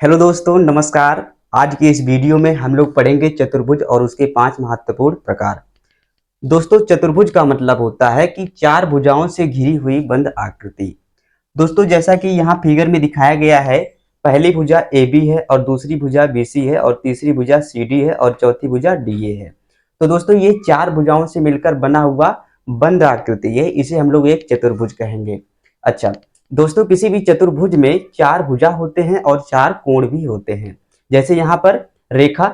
Hello दोस्तों, नमस्कार। आज की इस वीडियो में हम लोग पढ़ेंगे चतुर्भुज और उसके 5 महत्वपूर्ण प्रकार। दोस्तों, चतुर्भुज का मतलब होता है कि 4 भुजाओं से घिरी हुई बंद आकृति। दोस्तों, जैसा कि यहाँ फिगर में दिखाया गया है, पहली भुजा AB है और दूसरी भुजा BC है और तीसरी भुजा CD है और चौथी भुजा DA है। तो दोस्तों, ये 4 भुजाओं से मिलकर बना हुआ बंद आकृति है, इसे हम लोग एक चतुर्भुज कहेंगे। अच्छा दोस्तों, किसी भी चतुर्भुज में 4 भुजा होते हैं और 4 कोण भी होते हैं। जैसे यहाँ पर रेखा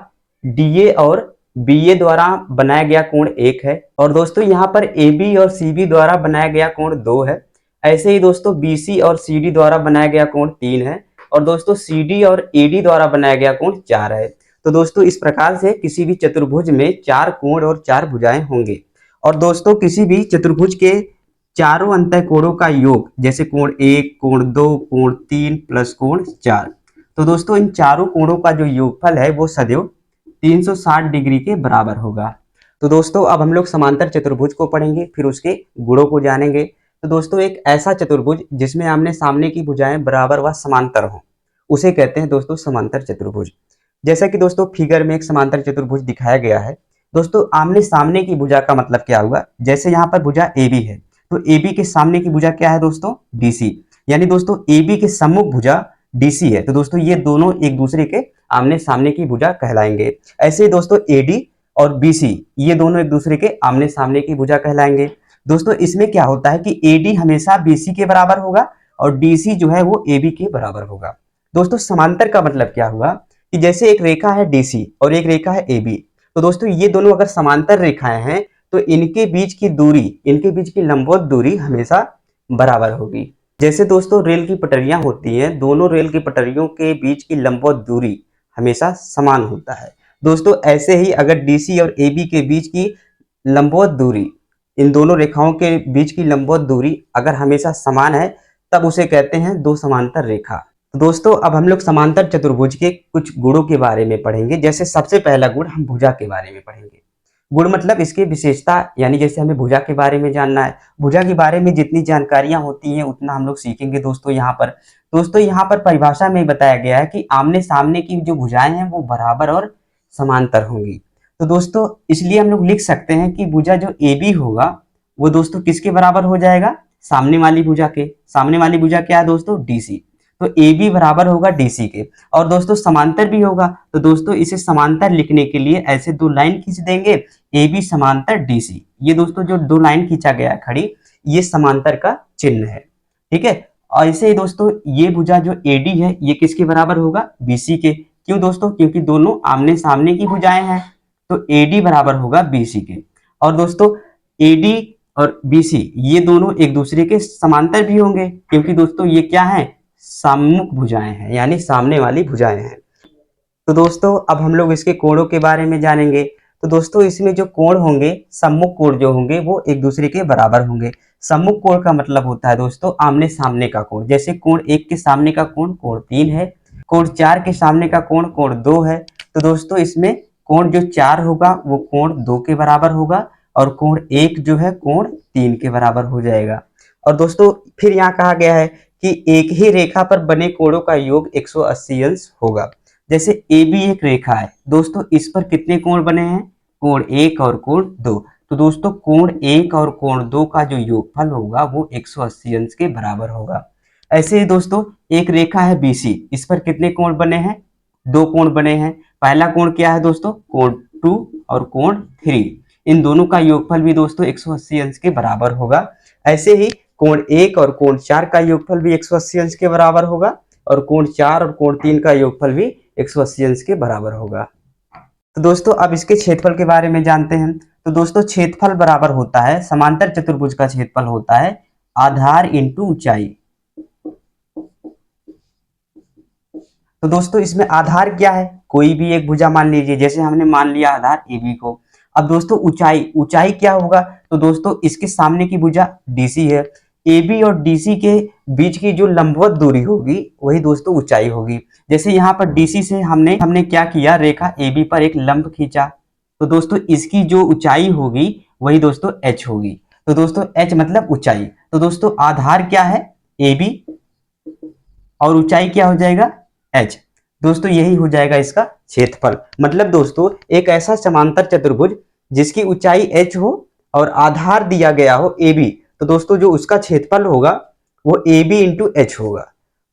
DA और BA द्वारा बनाया गया कोण 1 है और दोस्तों यहाँ पर AB और CB द्वारा बनाया गया कोण 2 है। ऐसे ही दोस्तों BC और CD द्वारा बनाया गया कोण 3 है और दोस्तों CD और AD द्वारा बनाया गया कोण 4 है। तो दोस्तों, इस प्रकार से किसी भी चतुर्भुज में 4 कोण और 4 भुजाएं होंगे। और दोस्तों, किसी भी चतुर्भुज के चारों अंतःकोणों का योग, जैसे कोण 1, कोण 2, कोण 3 प्लस कोण 4। तो दोस्तों, इन चारों कोणों का जो योगफल है वो सदैव 360 डिग्री के बराबर होगा। तो दोस्तों, अब हम लोग समांतर चतुर्भुज को पढ़ेंगे, फिर उसके गुणों को जानेंगे। तो दोस्तों, एक ऐसा चतुर्भुज जिसमें आमने सामने की भुजाएं बराबर व समांतर हों, उसे कहते हैं दोस्तों समांतर चतुर्भुज। जैसा कि दोस्तों फिगर में एक समांतर चतुर्भुज दिखाया गया है। दोस्तों, आमने सामने की भुजा का मतलब क्या हुआ? जैसे यहाँ पर भुजा AB है, तो AB के सामने की भुजा क्या है दोस्तों? DC। यानी दोस्तों AB के सम्मुख भुजा DC है, तो दोस्तों ये दोनों एक दूसरे के आमने सामने की भुजा कहलाएंगे। ऐसे ही दोस्तों AD और BC, ये दोनों एक दूसरे के आमने सामने की भुजा कहलाएंगे। दोस्तों, इसमें क्या होता है कि AD हमेशा BC के बराबर होगा और DC जो है वो AB के बराबर होगा। दोस्तों, समांतर का मतलब क्या हुआ कि जैसे एक रेखा है DC और एक रेखा है AB, तो दोस्तों ये दोनों अगर समांतर रेखाएं हैं तो इनके बीच की दूरी, इनके बीच की लंबवत दूरी हमेशा बराबर होगी। जैसे दोस्तों रेल की पटरियां होती हैं, दोनों रेल की पटरियों के बीच की लंबवत दूरी हमेशा समान होता है। दोस्तों, ऐसे ही अगर DC और AB के बीच की लंबवत दूरी, इन दोनों रेखाओं के बीच की लंबवत दूरी अगर हमेशा समान है, तब उसे कहते हैं दो समांतर रेखा। तो दोस्तों, अब हम लोग समांतर चतुर्भुज के कुछ गुणों के बारे में पढ़ेंगे। जैसे सबसे पहला गुण हम भुजा के बारे में पढ़ेंगे। गुण मतलब इसकी विशेषता, यानी जैसे हमें भुजा के बारे में जानना है, भुजा के बारे में जितनी जानकारियां होती हैं उतना हम लोग सीखेंगे दोस्तों। यहाँ पर परिभाषा में बताया गया है कि आमने सामने की जो भुजाएं हैं वो बराबर और समांतर होंगी। तो दोस्तों, इसलिए हम लोग लिख सकते हैं कि भुजा जो AB होगा वो दोस्तों किसके बराबर हो जाएगा? सामने वाली भुजा के। सामने वाली भुजा क्या है दोस्तों? DC। तो AB बराबर होगा DC के। और दोस्तों समांतर भी होगा, तो दोस्तों इसे समांतर लिखने के लिए ऐसे दो लाइन खींच देंगे, AB समांतर DC। ये दोस्तों जो दो लाइन खींचा गया है खड़ी, ये समांतर का चिन्ह है। ठीक है। और ऐसे ही दोस्तों ये भुजा जो AD है ये किसके बराबर होगा? BC के। क्यों दोस्तों? क्योंकि दोनों आमने सामने की भुजाएं हैं, तो AD बराबर होगा BC के। और दोस्तों AD और BC ये दोनों एक दूसरे के समांतर भी होंगे, क्योंकि दोस्तों ये क्या है? सम्मुख भुजाएं हैं, यानी सामने वाली भुजाएं हैं। तो दोस्तों, अब हम लोग इसके कोणों के बारे में जानेंगे। तो दोस्तों, इसमें जो कोण होंगे, सम्मुख कोण जो होंगे वो एक दूसरे के बराबर होंगे। सम्मुख कोण का मतलब होता है दोस्तों आमने सामने का कोण। जैसे कोण 1 के सामने का कोण कोण 3 है, कोण 4 के सामने का कोण कोण 2 है। तो दोस्तों इसमें कोण जो 4 होगा वो कोण 2 के बराबर होगा और कोण 1 जो है कोण 3 के बराबर हो जाएगा। और दोस्तों फिर यहाँ कहा गया है कि एक ही रेखा पर बने कोणों का योग 180 अंश होगा। जैसे AB एक रेखा है दोस्तों, इस पर कितने कोण बने हैं? कोण 1 और कोण 2। तो दोस्तों कोण 1 और कोण 2 का जो योगफल होगा वो 180 अंश के बराबर होगा। ऐसे ही दोस्तों एक रेखा है BC, इस पर कितने कोण बने हैं? दो कोण बने हैं। पहला कोण क्या है दोस्तों? कोण 2 और कोण 3। इन दोनों का योगफल भी दोस्तों 180 अंश के बराबर होगा। ऐसे ही कोण 1 और कोण 4 का योगफल भी 180 अंश के बराबर होगा और कोण 4 और कोण 3 का योगफल भी 180 अंश के बराबर होगा। तो दोस्तों अब इसके क्षेत्रफल के बारे में जानते हैं। तो दोस्तों क्षेत्रफल बराबर होता है, समांतर चतुर्भुज का क्षेत्रफल होता है आधार इंटू ऊंचाई। तो दोस्तों इसमें आधार क्या है? कोई भी एक भुजा मान लीजिए, जैसे हमने मान लिया आधार AB को। अब दोस्तों ऊंचाई, ऊंचाई क्या होगा? तो दोस्तों इसके सामने की भुजा DC है, AB और DC के बीच की जो लंबवत दूरी होगी वही दोस्तों ऊंचाई होगी। जैसे यहाँ पर DC से हमने क्या किया, रेखा AB पर एक लंब खींचा, तो दोस्तों इसकी जो ऊंचाई होगी वही दोस्तों H होगी। तो दोस्तों H मतलब ऊंचाई। तो दोस्तों आधार क्या है? AB और ऊंचाई क्या हो जाएगा? H। दोस्तों यही हो जाएगा इसका क्षेत्रफल। मतलब दोस्तों एक ऐसा समांतर चतुर्भुज जिसकी ऊंचाई h हो और आधार दिया गया हो AB, तो दोस्तों जो उसका क्षेत्रफल होगा वो AB इंटू एच होगा।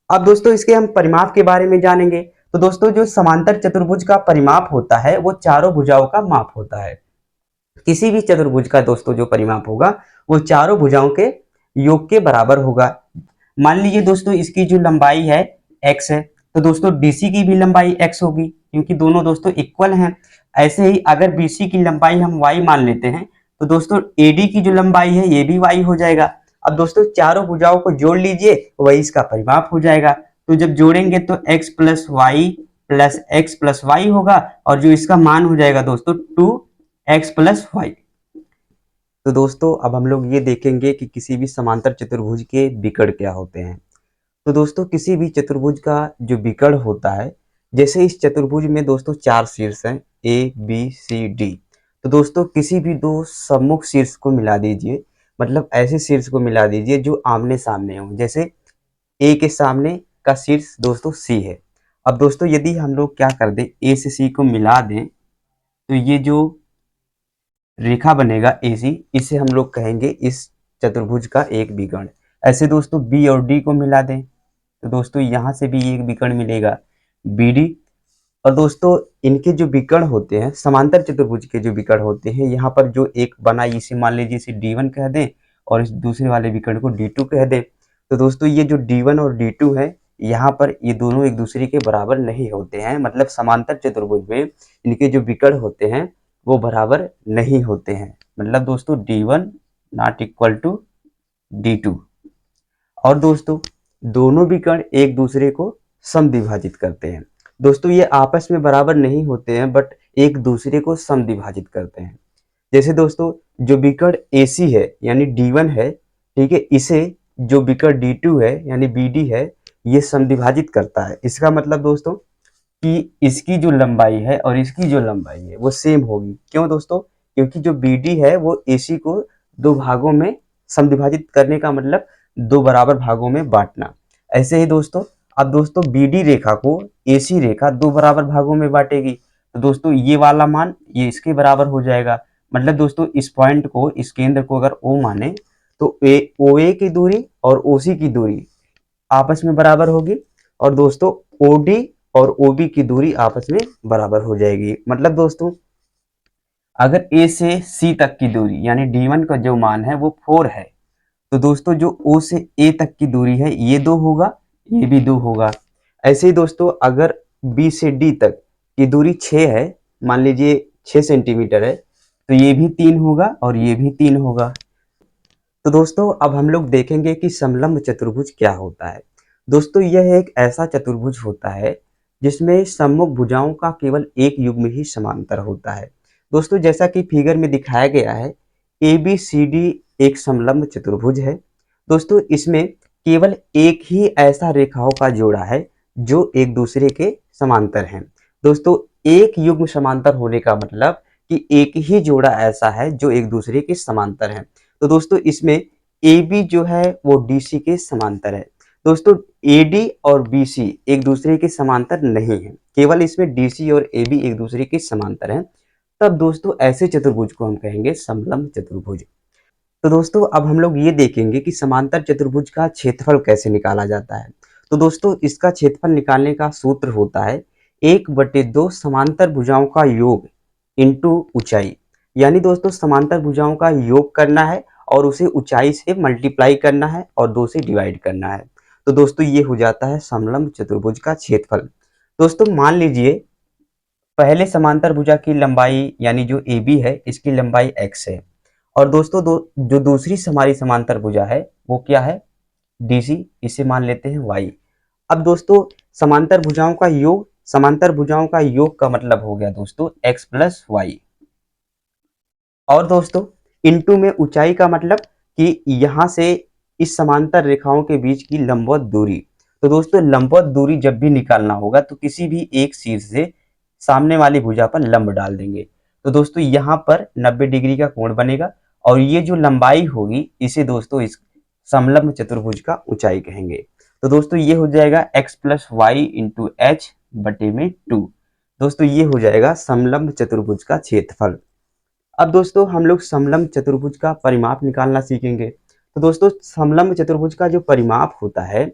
अब दोस्तों इसके हम परिमाप के बारे में जानेंगे। तो दोस्तों जो समांतर चतुर्भुज का परिमाप होता है वो चारों भुजाओं का माप होता है। किसी भी चतुर्भुज का दोस्तों जो परिमाप होगा वो चारों भुजाओं के योग के बराबर होगा। मान लीजिए दोस्तों इसकी जो लंबाई है x है, तो दोस्तों BC की भी लंबाई x होगी क्योंकि दोनों दोस्तों इक्वल हैं। ऐसे ही अगर BC की लंबाई हम y मान लेते हैं तो दोस्तों AD की जो लंबाई है ये भी y हो जाएगा। अब दोस्तों चारों भुजाओं को जोड़ लीजिए, वही इसका परिमाप हो जाएगा। तो जब जोड़ेंगे तो x प्लस वाई होगा और जो इसका मान हो जाएगा दोस्तों 2x प्लस वाई। तो दोस्तों अब हम लोग ये देखेंगे कि किसी भी समांतर चतुर्भुज के विकर्ण क्या होते हैं। तो दोस्तों किसी भी चतुर्भुज का जो विकर्ण होता है, जैसे इस चतुर्भुज में दोस्तों चार शीर्ष हैं ABCD, तो दोस्तों किसी भी दो सम्मुख शीर्ष को मिला दीजिए, मतलब ऐसे शीर्ष को मिला दीजिए जो आमने सामने हो। जैसे A के सामने का शीर्ष दोस्तों C है। अब दोस्तों यदि हम लोग क्या कर दें, A से C को मिला दें तो ये जो रेखा बनेगा AC, इसे हम लोग कहेंगे इस चतुर्भुज का एक विकर्ण। ऐसे दोस्तों B और D को मिला दें तो दोस्तों यहाँ से भी एक विकर्ण मिलेगा BD। और दोस्तों इनके जो विकर्ण होते हैं, समांतर चतुर्भुज के जो विकर्ण होते हैं, यहाँ पर जो एक बना इसे मान लीजिए इसे D1 कह दें और इस दूसरे वाले विकर्ण को D2 कह दें। तो दोस्तों ये जो D1 और D2 है, यहाँ पर ये दोनों एक दूसरे के बराबर नहीं होते हैं। मतलब समांतर चतुर्भुज में इनके जो विकर्ण होते हैं वो बराबर नहीं होते हैं। मतलब दोस्तों D1 not equal to D2। और दोस्तों दोनों विकर्ण एक दूसरे को समद्विभाजित करते हैं। दोस्तों ये आपस में बराबर नहीं होते हैं बट एक दूसरे को समद्विभाजित करते हैं। जैसे दोस्तों जो विकर्ण AC है यानी D1 है, ठीक है, इसे जो विकर्ण D2 है यानी BD है ये समद्विभाजित करता है। इसका मतलब दोस्तों कि इसकी जो लंबाई है और इसकी जो लंबाई है वो सेम होगी। क्यों दोस्तों? क्योंकि जो BD है वो AC को दो भागों में समद्विभाजित करने का मतलब दो बराबर भागों में बांटना। ऐसे ही दोस्तों अब दोस्तों BD रेखा को AC रेखा दो बराबर भागों में बांटेगी, तो दोस्तों ये वाला मान ये इसके बराबर हो जाएगा। मतलब दोस्तों इस पॉइंट को, इस केंद्र को अगर O माने तो OA की दूरी और OC की दूरी आपस में बराबर होगी और दोस्तों OD और OB की दूरी आपस में बराबर हो जाएगी। मतलब दोस्तों अगर A से C तक की दूरी यानी D1 का जो मान है वो 4 है, तो दोस्तों जो O से A तक की दूरी है ये 2 होगा, ये भी 2 होगा। ऐसे ही दोस्तों अगर B से D तक की दूरी 6 है, मान लीजिए 6 सेंटीमीटर है, तो ये भी 3 होगा और ये भी 3 होगा। तो दोस्तों अब हम लोग देखेंगे कि समलंब चतुर्भुज क्या होता है। दोस्तों यह एक ऐसा चतुर्भुज होता है जिसमें सम्मुख भुजाओं का केवल एक युग्म ही समांतर होता है। दोस्तों जैसा कि फिगर में दिखाया गया है, ABCD एक समलंब चतुर्भुज है। दोस्तों इसमें केवल एक ही ऐसा रेखाओं का जोड़ा है जो एक दूसरे के समांतर हैं। दोस्तों एक युग्म समांतर होने का मतलब कि एक ही जोड़ा ऐसा है जो एक दूसरे के समांतर है। तो दोस्तों इसमें AB जो है वो DC के समांतर है। दोस्तों AD और BC एक दूसरे के समांतर नहीं है, केवल इसमें DC और AB एक दूसरे के समांतर हैं। तब दोस्तों ऐसे चतुर्भुज को हम कहेंगे समलंब चतुर्भुज। तो दोस्तों अब हम लोग ये देखेंगे कि समांतर चतुर्भुज का क्षेत्रफल कैसे निकाला जाता है। तो दोस्तों इसका क्षेत्रफल निकालने का सूत्र होता है 1/2 समांतर भुजाओं का योग इंटू ऊंचाई। यानी दोस्तों समांतर भुजाओं का योग करना है और उसे ऊंचाई से मल्टीप्लाई करना है और 2 से डिवाइड करना है। तो दोस्तों ये हो जाता है समलंब चतुर्भुज का क्षेत्रफल। दोस्तों मान लीजिए पहले समांतर भुजा की लंबाई यानी जो AB है इसकी लंबाई x है और दोस्तों जो दूसरी हमारी समांतर भुजा है वो क्या है, DC, इसे मान लेते हैं y। अब दोस्तों समांतर भुजाओं का योग का मतलब हो गया दोस्तों x प्लस वाई। और दोस्तों इनटू में ऊंचाई का मतलब कि यहां से इस समांतर रेखाओं के बीच की लंबवत दूरी। तो दोस्तों लंबवत दूरी जब भी निकालना होगा तो किसी भी एक शीर्ष से सामने वाली भुजा पर लंब डाल देंगे। तो दोस्तों यहाँ पर 90 डिग्री का कोण बनेगा और ये जो लंबाई होगी इसे दोस्तों इस समलंब चतुर्भुज का ऊंचाई कहेंगे। तो दोस्तों ये हो जाएगा x plus y into h बटे में 2। दोस्तों ये हो जाएगा समलंब चतुर्भुज का क्षेत्रफल। अब दोस्तों हम लोग समलंब चतुर्भुज का परिमाप निकालना सीखेंगे। तो दोस्तों समलंब चतुर्भुज का जो परिमाप होता है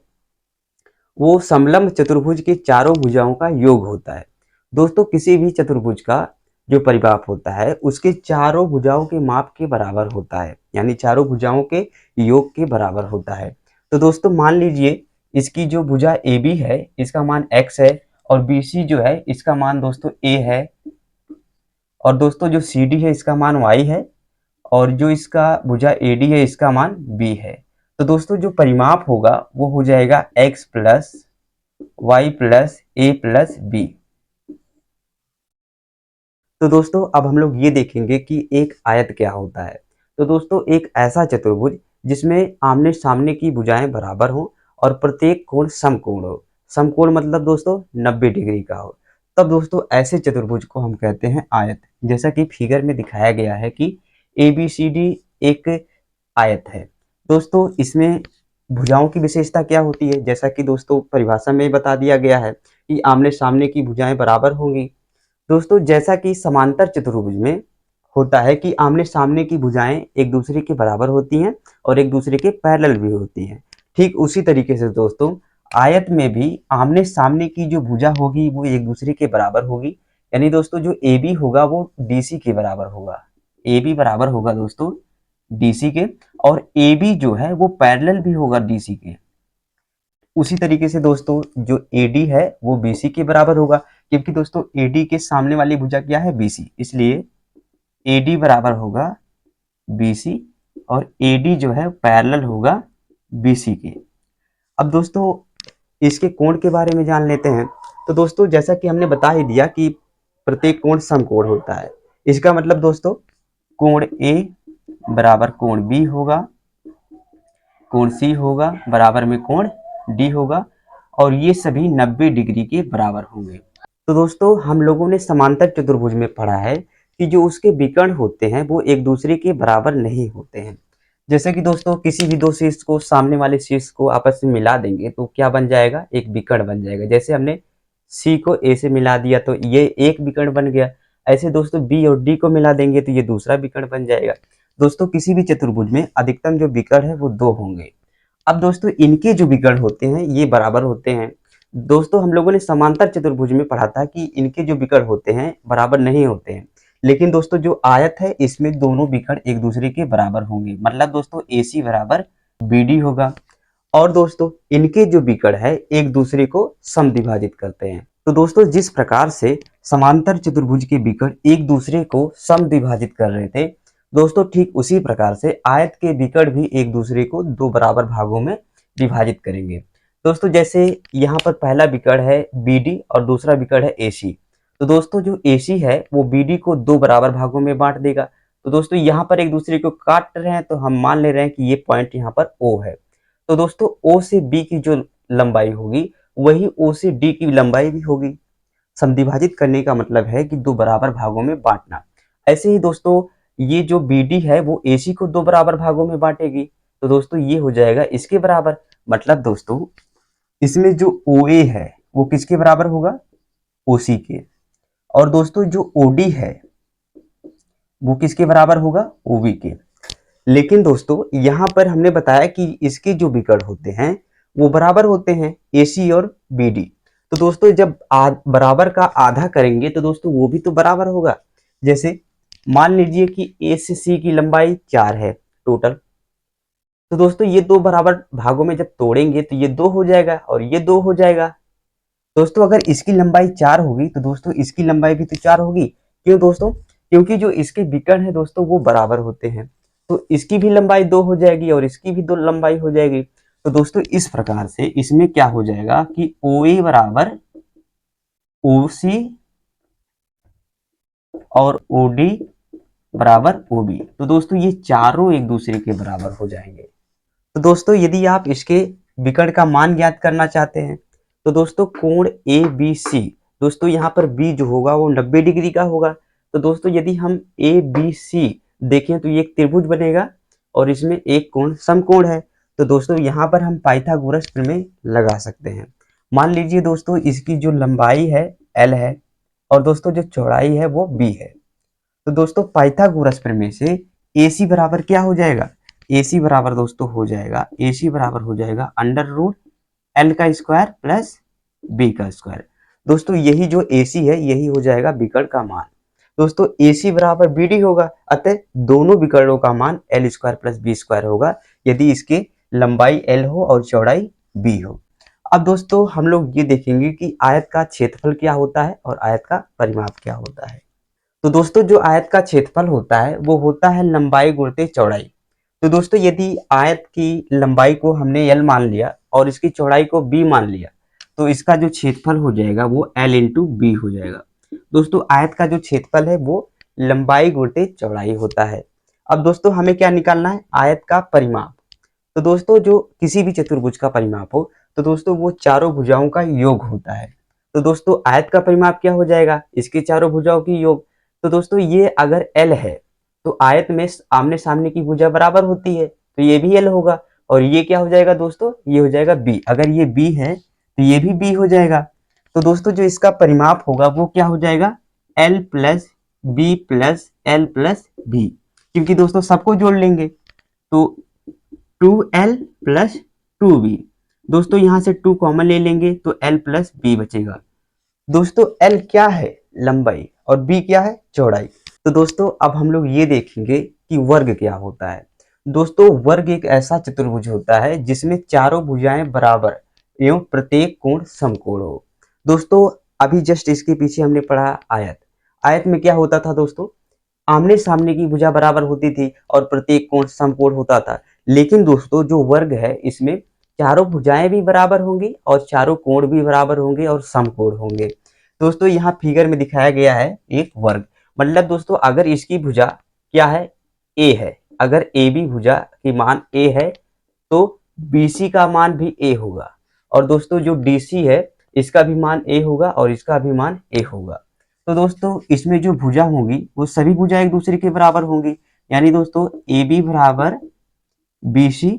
वो समलंब चतुर्भुज के चारों भुजाओं का योग होता है। दोस्तों किसी भी चतुर्भुज का जो परिमाप होता है उसके चारों भुजाओं के माप के बराबर होता है, यानी चारों भुजाओं के योग के बराबर होता है। तो दोस्तों मान लीजिए इसकी जो भुजा ए बी है इसका मान x है और बी सी जो है इसका मान दोस्तों a है, और दोस्तों जो सी डी है इसका मान y है, और जो इसका भुजा ए डी है इसका मान b है। तो दोस्तों जो परिमाप होगा वो हो जाएगा x plus y plus a plus b। तो दोस्तों अब हम लोग ये देखेंगे कि एक आयत क्या होता है। तो दोस्तों एक ऐसा चतुर्भुज जिसमें आमने सामने की भुजाएं बराबर हों और प्रत्येक कोण समकोण हो। समकोण मतलब दोस्तों 90 डिग्री का हो, तब दोस्तों ऐसे चतुर्भुज को हम कहते हैं आयत। जैसा कि फिगर में दिखाया गया है कि ABCD एक आयत है। दोस्तों इसमें भुजाओं की विशेषता क्या होती है, जैसा कि दोस्तों परिभाषा में बता दिया गया है कि आमने सामने की भुजाएं बराबर होंगी। दोस्तों जैसा कि समांतर चतुर्भुज में होता है कि आमने सामने की भुजाएं एक दूसरे के बराबर होती हैं और एक दूसरे के पैरेलल भी होती हैं, ठीक उसी तरीके से दोस्तों आयत में भी आमने सामने की जो भुजा होगी वो एक दूसरे के बराबर होगी। यानी दोस्तों जो ए बी होगा वो DC के बराबर होगा, ए बी बराबर होगा दोस्तों DC के, और ए बी जो है वो पैरेलल भी होगा DC के। उसी तरीके से दोस्तों जो AD है वो BC के बराबर होगा, क्योंकि दोस्तों AD के सामने वाली भुजा क्या है BC, इसलिए AD बराबर होगा BC और AD जो है पैरेलल होगा BC के। अब दोस्तों इसके कोण के बारे में जान लेते हैं। तो दोस्तों जैसा कि हमने बता ही दिया कि प्रत्येक कोण समकोण होता है, इसका मतलब दोस्तों कोण A बराबर कोण B होगा, कोण C होगा बराबर में कोण D होगा, और ये सभी 90 डिग्री के बराबर होंगे। तो दोस्तों हम लोगों ने समांतर चतुर्भुज में पढ़ा है कि जो उसके विकर्ण होते हैं वो एक दूसरे के बराबर नहीं होते हैं। जैसे कि दोस्तों किसी भी दो शीर्ष को सामने वाले शीर्ष को आपस में मिला देंगे तो क्या बन जाएगा, एक विकर्ण बन जाएगा। जैसे हमने C को A से मिला दिया तो ये एक विकर्ण बन गया, ऐसे दोस्तों B और D को मिला देंगे तो ये दूसरा विकर्ण बन जाएगा। दोस्तों किसी भी चतुर्भुज में अधिकतम जो विकर्ण है वो 2 होंगे। अब दोस्तों इनके जो विकर्ण होते हैं ये बराबर होते हैं। दोस्तों हम लोगों ने समांतर चतुर्भुज में पढ़ा था कि इनके जो विकर्ण होते हैं बराबर नहीं होते हैं, लेकिन दोस्तों जो आयत है इसमें दोनों विकर्ण एक दूसरे के बराबर होंगे, मतलब दोस्तों AC बराबर BD होगा। और दोस्तों इनके जो विकर्ण है एक दूसरे को समद्विभाजित करते हैं। तो दोस्तों जिस प्रकार से समांतर चतुर्भुज के विकर्ण एक दूसरे को समद्विभाजित कर रहे थे, दोस्तों ठीक उसी प्रकार से आयत के विकर्ण भी एक दूसरे को 2 बराबर भागों में विभाजित करेंगे। दोस्तों जैसे यहाँ पर पहला विकर्ण है BD और दूसरा विकर्ण है AC। तो दोस्तों जो AC है वो BD को 2 बराबर भागों में बांट देगा। तो दोस्तों यहाँ पर एक दूसरे को काट रहे हैं तो हम मान ले रहे हैं कि ये पॉइंट यहाँ पर O है। तो दोस्तों O से B की जो लंबाई होगी वही O से D की लंबाई भी होगी। समद्विभाजित करने का मतलब है कि 2 बराबर भागों में बांटना। ऐसे ही दोस्तों ये जो BD है वो AC को 2 बराबर भागों में बांटेगी, तो दोस्तों ये हो जाएगा इसके बराबर। मतलब दोस्तों इसमें जो OA है वो किसके बराबर होगा, OC के, और दोस्तों जो OD है वो किसके बराबर होगा, OB के। लेकिन दोस्तों यहाँ पर हमने बताया कि इसके जो विकर्ण होते हैं वो बराबर होते हैं AC और BD। तो दोस्तों जब बराबर का आधा करेंगे तो दोस्तों वो भी तो बराबर होगा। जैसे मान लीजिए कि A से C की लंबाई 4 है टोटल, तो दोस्तों ये 2 बराबर भागों में जब तोड़ेंगे तो ये 2 हो जाएगा और ये 2 हो जाएगा। दोस्तों अगर इसकी लंबाई 4 होगी तो दोस्तों इसकी लंबाई भी तो 4 होगी। क्यों दोस्तों, क्योंकि जो इसके विकर्ण है दोस्तों वो बराबर होते हैं, तो इसकी भी लंबाई 2 हो जाएगी और इसकी भी 2 लंबाई हो जाएगी। तो दोस्तों इस प्रकार से इसमें क्या हो जाएगा कि OA बराबर OC और OD बराबर OB। तो दोस्तों ये चारों एक दूसरे के बराबर हो जाएंगे। तो दोस्तों यदि आप इसके विकर्ण का मान ज्ञात करना चाहते हैं तो दोस्तों कोण ABC, दोस्तों यहाँ पर B जो होगा वो 90 डिग्री का होगा। तो दोस्तों यदि हम ABC देखें तो ये एक त्रिभुज बनेगा और इसमें एक कोण समकोण है। तो दोस्तों यहाँ पर हम पाइथागोरस प्रमेय लगा सकते हैं। मान लीजिए दोस्तों इसकी जो लंबाई है L है और दोस्तों जो चौड़ाई है वो B है। तो दोस्तों पाइथागोरस प्रमेय से AC बराबर क्या हो जाएगा, AC बराबर दोस्तों हो जाएगा, AC बराबर हो जाएगा अंडर रूट L का स्क्वायर प्लस B का स्क्वायर। दोस्तों यही जो AC है यही हो जाएगा विकर्ण का मान। दोस्तों AC बराबर BD होगा, अतः दोनों विकर्णों का मान L square plus B square होगा यदि इसके लंबाई L हो और चौड़ाई B हो। अब दोस्तों हम लोग ये देखेंगे कि आयत का क्षेत्रफल क्या होता है और आयत का परिमाप क्या होता है। तो दोस्तों जो आयत का क्षेत्रफल होता है वो होता है लंबाई गुणित चौड़ाई। तो दोस्तों यदि आयत की लंबाई को हमने L मान लिया और इसकी चौड़ाई को B मान लिया तो इसका जो क्षेत्रफल हो जाएगा वो L इंटू B हो जाएगा। दोस्तों आयत का जो क्षेत्रफल है वो लंबाई गुणित चौड़ाई होता है। अब दोस्तों हमें क्या निकालना है, आयत का परिमाप। तो दोस्तों जो किसी भी चतुर्भुज का परिमाप हो तो दोस्तों वो चारों भुजाओं का योग होता है। तो दोस्तों आयत का परिमाप क्या हो जाएगा, इसके चारों भुजाओं की योग। तो दोस्तों ये अगर L है तो आयत में आमने सामने की भुजा बराबर होती है तो ये भी L होगा और ये क्या हो जाएगा दोस्तों, ये हो जाएगा B। अगर ये B है तो ये भी B हो जाएगा। तो दोस्तों जो इसका परिमाप होगा वो क्या हो जाएगा, L plus B plus L plus B, क्योंकि दोस्तों सबको जोड़ लेंगे तो 2L प्लस 2B। दोस्तों यहाँ से 2 कॉमन ले लेंगे तो L प्लस B बचेगा। दोस्तों L क्या है, लंबाई, और B क्या है, चौड़ाई। तो दोस्तों अब हम लोग ये देखेंगे कि वर्ग क्या होता है। दोस्तों वर्ग एक ऐसा चतुर्भुज होता है जिसमें चारों भुजाएं बराबर एवं प्रत्येक कोण समकोण हो। दोस्तों अभी जस्ट इसके पीछे हमने पढ़ा आयत। आयत में क्या होता था दोस्तों, आमने सामने की भुजा बराबर होती थी और प्रत्येक कोण समकोण होता था। लेकिन दोस्तों जो वर्ग है इसमें चारों भुजाएं भी बराबर होंगी और चारों कोण भी बराबर होंगे और समकोण होंगे। दोस्तों यहाँ फिगर में दिखाया गया है एक वर्ग, मतलब दोस्तों अगर इसकी भुजा क्या है, A है, अगर AB भुजा की मान A है तो BC का मान भी A होगा और दोस्तों जो DC है इसका भी मान A होगा और इसका भी मान A होगा। तो दोस्तों इसमें जो भुजा होंगी वो सभी भुजा एक दूसरे के बराबर होंगी, यानी दोस्तों AB बराबर BC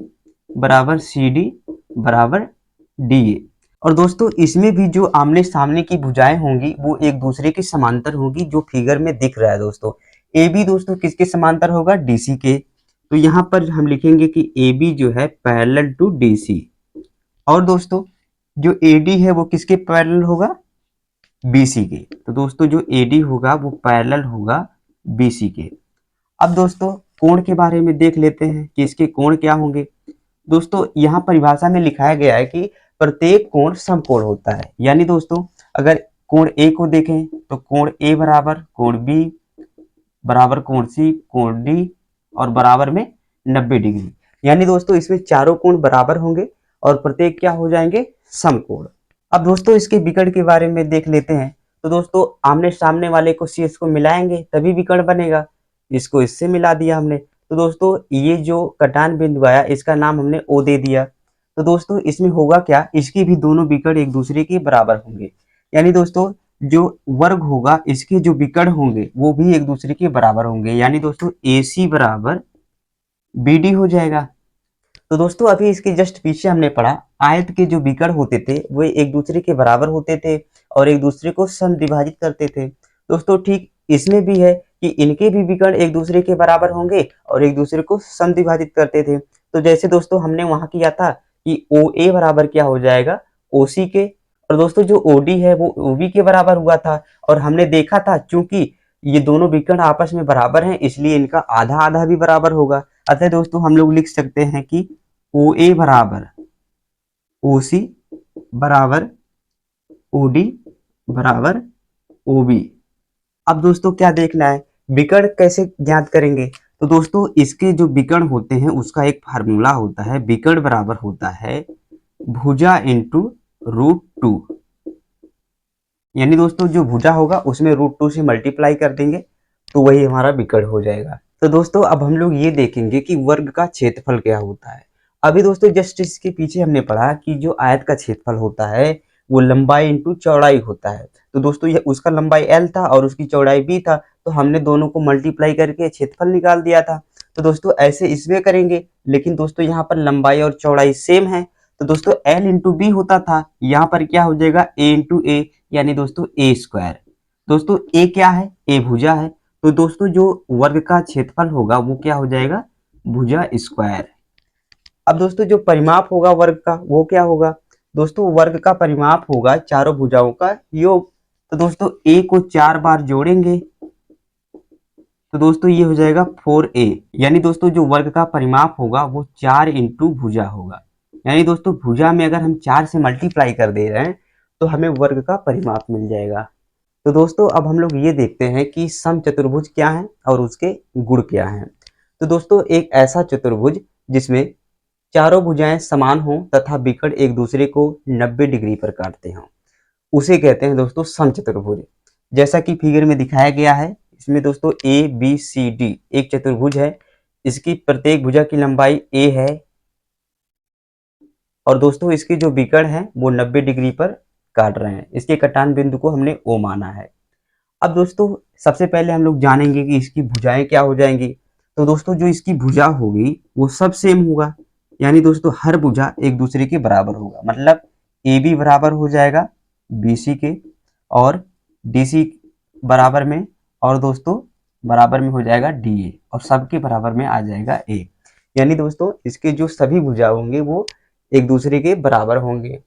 बराबर CD बराबर DA। और दोस्तों इसमें भी जो आमने सामने की भुजाएं होंगी वो एक दूसरे के समांतर होगी, जो फिगर में दिख रहा है दोस्तों। AB दोस्तों किसके समांतर होगा, DC के। तो यहाँ पर हम लिखेंगे कि AB जो है पैरेलल टू DC। और दोस्तों जो AD है वो किसके पैरेलल होगा, BC के। तो दोस्तों जो AD होगा वो पैरेलल होगा BC के। अब दोस्तों कोण के बारे में देख लेते हैं कि इसके कोण क्या होंगे। दोस्तों यहाँ परिभाषा में लिखाया गया है कि प्रत्येक कोण समकोण होता है, यानी दोस्तों अगर कोण A को देखें तो कोण A बराबर कोण B बराबर कोण C कोण D और बराबर में 90 डिग्री। यानी दोस्तों इसमें चारों कोण बराबर होंगे और प्रत्येक क्या हो जाएंगे, समकोण। अब दोस्तों इसके विकर्ण के बारे में देख लेते हैं। तो दोस्तों आमने सामने वाले को सी को मिलाएंगे तभी विकर्ण बनेगा, इसको इससे मिला दिया हमने। तो दोस्तों ये जो कटान बिंदु आया इसका नाम हमने O दे दिया। तो दोस्तों इसमें होगा क्या, इसकी भी दोनों विकर्ण एक दूसरे के बराबर होंगे, यानी दोस्तों जो वर्ग होगा इसके जो विकर्ण होंगे वो भी एक दूसरे के बराबर होंगे, यानी दोस्तों AC बराबर BD हो जाएगा। तो दोस्तों अभी इसके जस्ट पीछे हमने पढ़ा आयत के जो विकर्ण होते थे वो एक दूसरे के बराबर होते थे और एक दूसरे को समद्विभाजित करते थे। दोस्तों ठीक इसमें भी है कि इनके भी विकर्ण एक दूसरे के बराबर होंगे और एक दूसरे को समद्विभाजित करते थे। तो जैसे दोस्तों हमने वहां किया था कि OA बराबर क्या हो जाएगा, OC के, और दोस्तों जो OD है वो OB के बराबर हुआ था। और हमने देखा था चूंकि ये दोनों विकर्ण आपस में बराबर हैं इसलिए इनका आधा आधा भी बराबर होगा। अतः दोस्तों हम लोग लिख सकते हैं कि OA बराबर OC बराबर OD बराबर OB। अब दोस्तों क्या देखना है, विकर्ण कैसे ज्ञात करेंगे। तो दोस्तों इसके जो विकर्ण होते हैं उसका एक फार्मूला होता है, विकर्ण बराबर होता है भुजा इंटू √2। यानी दोस्तों जो भुजा होगा उसमें √2 से मल्टीप्लाई कर देंगे तो वही हमारा विकर्ण हो जाएगा। तो दोस्तों अब हम लोग ये देखेंगे कि वर्ग का क्षेत्रफल क्या होता है। अभी दोस्तों जस्ट इसके पीछे हमने पढ़ा कि जो आयत का क्षेत्रफल होता है वो लंबाई इंटू चौड़ाई होता है। तो दोस्तों ये उसका लंबाई L था और उसकी चौड़ाई B था, तो हमने दोनों को मल्टीप्लाई करके क्षेत्रफल निकाल दिया था। तो दोस्तों ऐसे इसमें करेंगे, लेकिन दोस्तों यहाँ पर लंबाई और चौड़ाई सेम है तो दोस्तों एल इंटू बी होता था, यहाँ पर क्या हो जाएगा ए इंटू ए, यानी दोस्तों ए स्क्वायर। दोस्तों ए क्या है, ए भुजा है, तो दोस्तों जो वर्ग का क्षेत्रफल होगा वो क्या हो जाएगा, भुजा स्क्वायर। अब दोस्तों जो परिमाप होगा वर्ग का वो क्या होगा, दोस्तों वर्ग का परिमाप होगा चारों भुजाओं का योग। तो दोस्तों ए को 4 बार जोड़ेंगे तो दोस्तों ये हो जाएगा 4a, यानी दोस्तों जो वर्ग का परिमाप होगा वो 4 इंटू भुजा होगा। यानी दोस्तों भुजा में अगर हम 4 से मल्टीप्लाई कर दे रहे हैं तो हमें वर्ग का परिमाप मिल जाएगा। तो दोस्तों अब हम लोग ये देखते हैं कि समचतुर्भुज क्या है और उसके गुण क्या हैं। तो दोस्तों एक ऐसा चतुर्भुज जिसमें चारों भुजाएं समान हों तथा विकर्ण एक दूसरे को 90 डिग्री पर काटते हों, उसे कहते हैं दोस्तों समचतुर्भुज। जैसा कि फिगर में दिखाया गया है, इसमें दोस्तों ए बी सी डी एक चतुर्भुज है, इसकी प्रत्येक भुजा की लंबाई ए है और दोस्तों इसके जो विकर्ण हैं वो 90 डिग्री पर काट रहे हैं। इसके कटान बिंदु को हमने ओ माना है। अब दोस्तों सबसे पहले हम लोग जानेंगे कि इसकी भुजाएं क्या हो जाएंगी। तो दोस्तों जो इसकी भुजा होगी वो सब सेम होगा, यानी दोस्तों हर भुजा एक दूसरे के बराबर होगा। मतलब ए बी बराबर हो जाएगा बी सी के, और डी सी बराबर में, और दोस्तों बराबर में हो जाएगा डी ए, और सबके बराबर में आ जाएगा ए। यानी दोस्तों इसके जो सभी भुजा होंगे वो एक दूसरे के बराबर होंगे।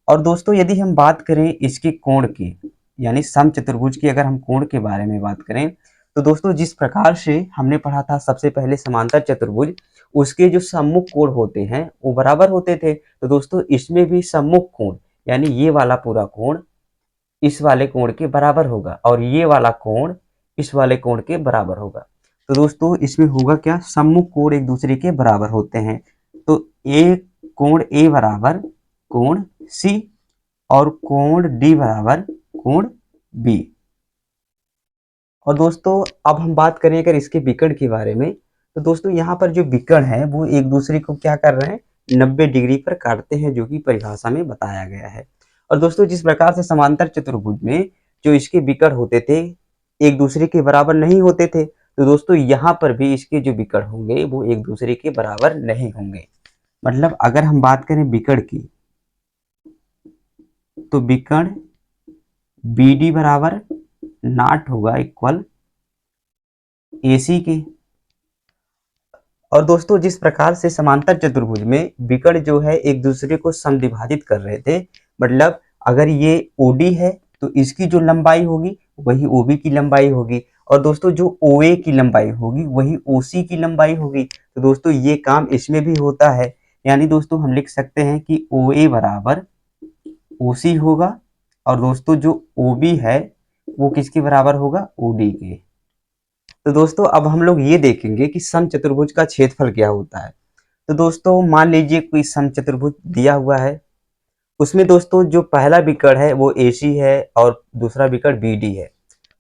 और दोस्तों यदि हम बात करें इसके कोण की, यानी समचतुर्भुज की अगर हम कोण के बारे में बात करें, तो दोस्तों जिस प्रकार से हमने पढ़ा था सबसे पहले समांतर चतुर्भुज, उसके जो सम्मुख कोण होते हैं वो बराबर होते थे। तो दोस्तों इसमें भी सम्मुख कोण, यानी ये वाला पूरा कोण इस वाले कोण के बराबर होगा और ये वाला कोण इस वाले कोण के बराबर होगा। तो दोस्तों इसमें होगा क्या, सम्मुख कोण एक दूसरे के बराबर होते हैं। तो ए कोण ए बराबर कोण सी और कोण डी बराबर कोण बी। और दोस्तों अब हम बात करें अगर इसके विकर्ण के बारे में, तो दोस्तों यहाँ पर जो विकर्ण है वो एक दूसरे को क्या कर रहे हैं, 90 डिग्री पर काटते हैं, जो कि परिभाषा में बताया गया है। और दोस्तों जिस प्रकार से समांतर चतुर्भुज में जो इसके विकर्ण होते थे एक दूसरे के बराबर नहीं होते थे, तो दोस्तों यहाँ पर भी इसके जो विकर्ण होंगे वो एक दूसरे के बराबर नहीं होंगे। मतलब अगर हम बात करें विकर्ण की, तो विकर्ण बी डी बराबर नॉट होगा इक्वल AC के। और दोस्तों जिस प्रकार से समांतर चतुर्भुज में विकर्ण जो है एक दूसरे को समद्विभाजित कर रहे थे, मतलब अगर ये OD है तो इसकी जो लंबाई होगी वही OB की लंबाई होगी, और दोस्तों जो OA की लंबाई होगी वही OC की लंबाई होगी। तो दोस्तों ये काम इसमें भी होता है, यानी दोस्तों हम लिख सकते हैं कि OA बराबर OC होगा, और दोस्तों जो OB है वो किसके बराबर होगा, OD के। तो दोस्तों अब हम लोग ये देखेंगे कि समचतुर्भुज का क्षेत्रफल क्या होता है। तो दोस्तों मान लीजिए कोई समचतुर्भुज दिया हुआ है, उसमें दोस्तों जो पहला विकर्ण है वो AC है और दूसरा विकर्ण BD है।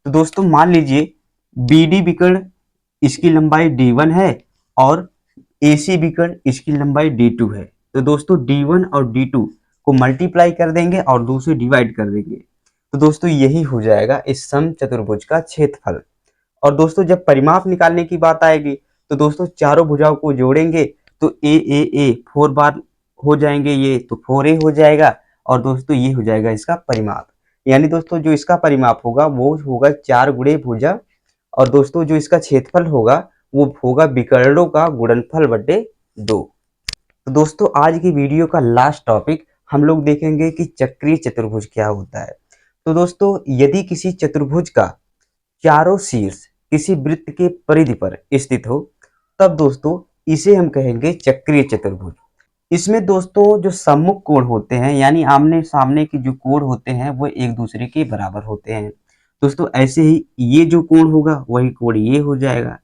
तो दोस्तों मान लीजिए BD विकर्ण इसकी लंबाई D1 है और AC विकर्ण इसकी लंबाई D2 है। तो दोस्तों D1 और D2 को मल्टीप्लाई कर देंगे और 2 से डिवाइड कर देंगे, तो दोस्तों यही हो जाएगा इस समचतुर्भुज का क्षेत्रफल। और दोस्तों जब परिमाप निकालने की बात आएगी तो दोस्तों चारों भुजाओं को जोड़ेंगे तो ए 4 बार हो जाएंगे, ये तो 4a हो जाएगा, और दोस्तों ये हो जाएगा इसका परिमाप। यानी दोस्तों जो इसका परिमाप होगा वो होगा 4 गुणे भुजा, और दोस्तों जो इसका क्षेत्रफल होगा वो होगा विकर्णों का गुणनफल बटे 2। तो दोस्तों आज की वीडियो का लास्ट टॉपिक हम लोग देखेंगे कि चक्रीय चतुर्भुज क्या होता है। तो दोस्तों यदि किसी चतुर्भुज का चारों शीर्ष किसी वृत्त के परिधि पर स्थित हो, तब दोस्तों इसे हम कहेंगे चक्रीय चतुर्भुज। इसमें दोस्तों जो सम्मुख कोण होते हैं, यानी आमने सामने के जो कोण होते हैं वो एक दूसरे के बराबर होते हैं। दोस्तों ऐसे ही ये जो कोण होगा वही कोण ये हो जाएगा,